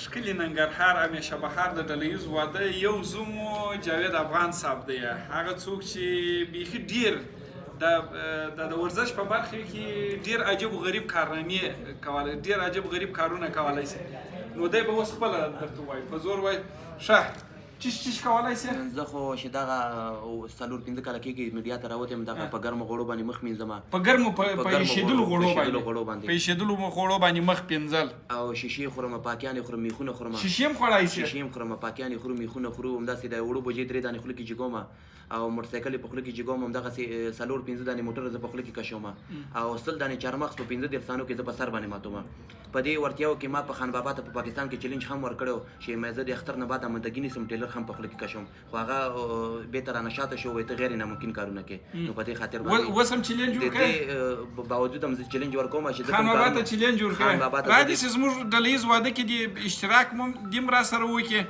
ښکلي ننګرهار همیشه بهار د ډله ییز واده یو زوم جاوید افغان صاحب دی. هغه څوک چې بیخي ډېر د ورزش په برخه کې ډېر عجیب و غریب کارنامې کولی، ډېر عجیب غریب کارونه کولی شي. نو دی به اوس خپله درته ووایي په زور وایي. ښه چیش کولی شي؟ زه خو چې دغه 4-5 کاله کېږي میډیا ته راوتم، دغه په ګرمو غوړو باندې مخ مینځم، په ګرمو په ایشېدلو غوړو باندې په ایشېدلو غوړو باندې مخ پینځل، او شیشې خورم، پاکیانې خورم، میخونه خورم. شیشې هم خوړلی شي؟ شیشې هم خورم، پاکیانې خورو، میخونه خورو، همداسې د وړو بوجۍ 3 دانې خوله کې جګوم او موټرسایکل یې په خوله کې جګوم، همدغسې 4-5 دانې موټر زه په خوله کې کشوم او 100 دانې چارمغز په 15 ثانیو کې زه په سر باندې ماتوم. په دې وړتیاو کې ما په خان بابا ته په پاکستان کې چیلنج هم ورکړی چې زه د اختر نه بعد امندګي نیسم، ټیلر هم په خوله کې کشوم، خو هغه بېرته رانه شاته شو، وایي ته غیر ناممکن کارونه کوې. نو په دې خاطر باندې اوس هم چیلنج جوړ کړی؟ د دې باوجود هم زه چیلنج ورکوم چې خان بابا ته چیلنج جوړ کړی. را دې چې زموږ ډله ییز واده کې دې اشتراک دې را سره وکړي،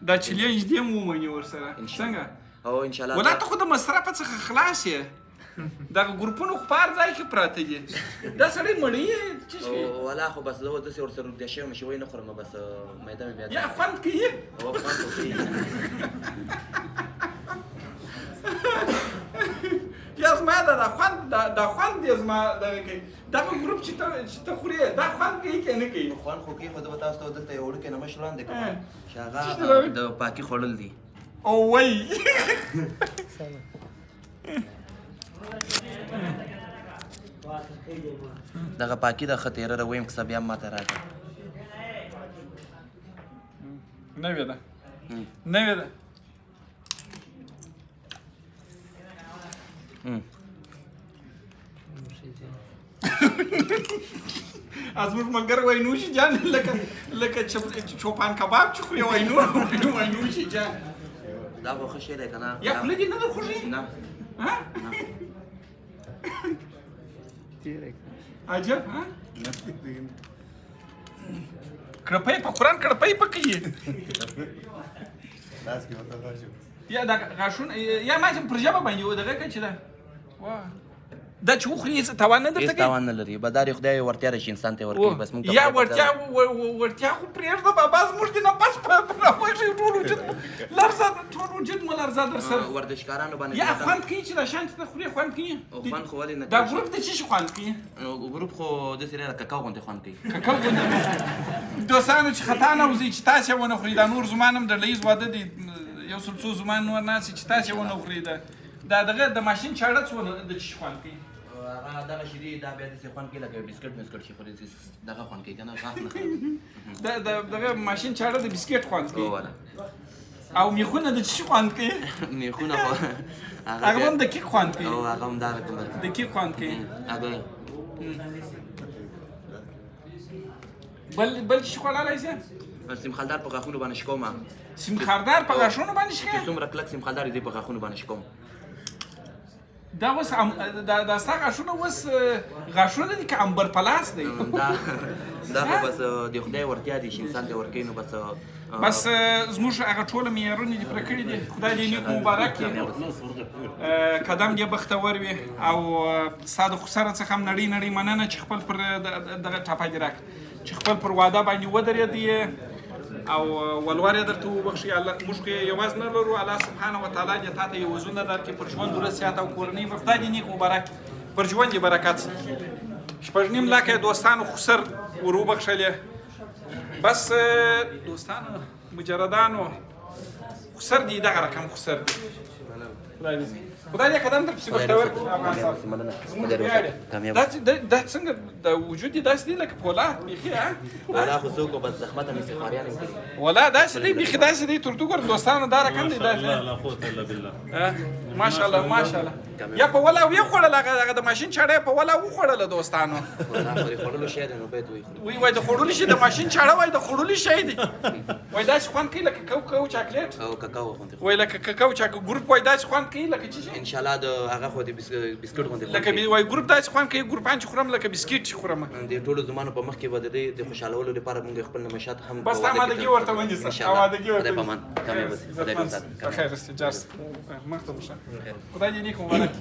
دا چیلنج دې هم ومني ورسره څنګه؟ او انشاءالله ولا ته خو د مصرفه څخه خلاص یې، دغه ګروپونو خو په هر ځای کې پراته دي، دا سړی مړی یې څه شي؟ ولا خو بس زه داسې ورسره روږدی شوی یم چې وایي نه خورم، بس معده مې بیا یا خوند کوي؟ هو خوند خو کوي. یا زما دا خوند دی زما دغه کوي، دغه ګروپ چې ته خورې دا خوند کوي که نه کوي؟ خوند خو کوي، خو زه به تاسو ته دلته یو وړوکی نمش وړاندې کوم چې هغه د پاکي خوړل دي. او وای دغه پاکي د ښه تېره رویم کیسه بیا هم ماته راکړه. نوې ده نوې ده. زموږ ملګری وایي نوشي جان لکه چوپان کباب چې خوري، وایي نوشي جان. دا خو ښه شی دی که نه؟ یا خوله دې نه درخوږي؟ نه. عجب کړپۍ په قرآن کړپۍ په کوي یا دا غاښونه یا ما چې پر ژبه باندې ودغه که چې ده دا چې وخوري هېڅ تاوان نه درته کوي؟ هېڅ تاوان نه لري، بدار خدای ورتیا راشي انسان ته ورکوي. بس موږ یا ورتیا خو پرېږده بابا، زموږ د نفس په راوږي ټول وجود لرزه، ټول وجود مو لرزه در سره. ورزشکارانو باندې یا خوند کوي چې دا شیان چې ته خورې خوند کوي؟ خوند خو ولې نه کوي؟ دا ګروپ د څه شي خوند کوي؟ ګروپ خو داسې ډېره ککو غوندې خوند کوي. ککو غوندې دوستانو چې خطا نه وځي چې تاسې یې ونه خورئ، دا نور زمان هم ډله ییز واده دی، یو سل څو زمان نور ناست چې تاسې یې ونه خورئ. دا دغه د ماشین چاړه څونه د څه شي خوند کوي؟ هغه دغه شي دي، دا بیا داسې خوند کوي لکه بسکټ چې خوري، دغه خوند کوي که نه؟ غاښ نه خوري. دغه ماشین چاړه د بسکټ خوند کوي. او میخونه د څه خوند کوي؟ میخونه خو هغه هم د کیک خوند کوي. او هغه هم دا رقم د کیک خوند کوي. هغه بل څه خوړلی شي؟ سیمخالدار په غاښونو باندې شکوم. سیمخالدار په غاښونو باندې شکوې؟ چې څومره کلک سیمخالدار دی په غاښونو باندې شکوم. دا اوس دا ستا غاښونه اوس غاښونه دي که امبر پلاس دی؟ دا خو بس د خدای ورتیا دي چې انسان ته ورکوي. نو بس زموږ هغه ټوله معیارونه دې پوره کړي دي، خدای دې نیک مبارک کړي، قدم دې بختور وي. او ستا د خسره څخه هم نړۍ مننه چې خپل پر دغه ټاپه دې راکړه، چې خپل پر واده باندې ودرېدې او ولور یې درته وبخښي. موږ خو یې یوازې نه لرو، الله سبحانه وتعالی دې تا ته یو وزونه درکړي، پر ژوند ورځ صحت او کورنۍ به خدای دې نیک مبارک پر ژوند یې برکت. 6.5 لکه دوستانو خسر ور وبخښلې. بس دوستانو مجردانو خسر دي، دغه رقم خسر دي. خدای دې قدم درپسې بختور کړي افغانستان. دا څنګه د وجود یې داسې دی لکه پولاد بیخي؟ ولا خو څوک بس زحمت هم استخباریان هم کوي. ولا داسې دی بیخي داسې دی. تر تو ګوره دوستانو دا رقم دی ماشاءالله ماشاءالله. یا په ولا ویې خوړل هغه د ماشین چاړه په ولا وخوړله دوستانو. د خوړلو شی دی نو باید وخوري. وایي د خوړلو شی د ماشین چاړه وایي د خوړلو شی دی. وایي داسې خوند کوي لکه کوکو چاکلیټ او ککو خوند کوي. وایي لکه کوکو ګروپ وایي داسې خوند کوي لکه څه شي؟ انشاءالله د هغه خو د بسکټ غوندې لکه وایي ګروپ داسې خوند کوي، ګروپان چې خورم لکه بسکټ چې خورم. د ټولو زمانو په مخ کې به د دې د خوشحالولو لپاره موږ خپل نمایشات هم بس آمادګي ورته ونیسه. آمادګي ورته خدای په امان کامیاب اوسې. خدای دې په خیر اوسې. جاست مخته شه. خدای دې نیک مبارک.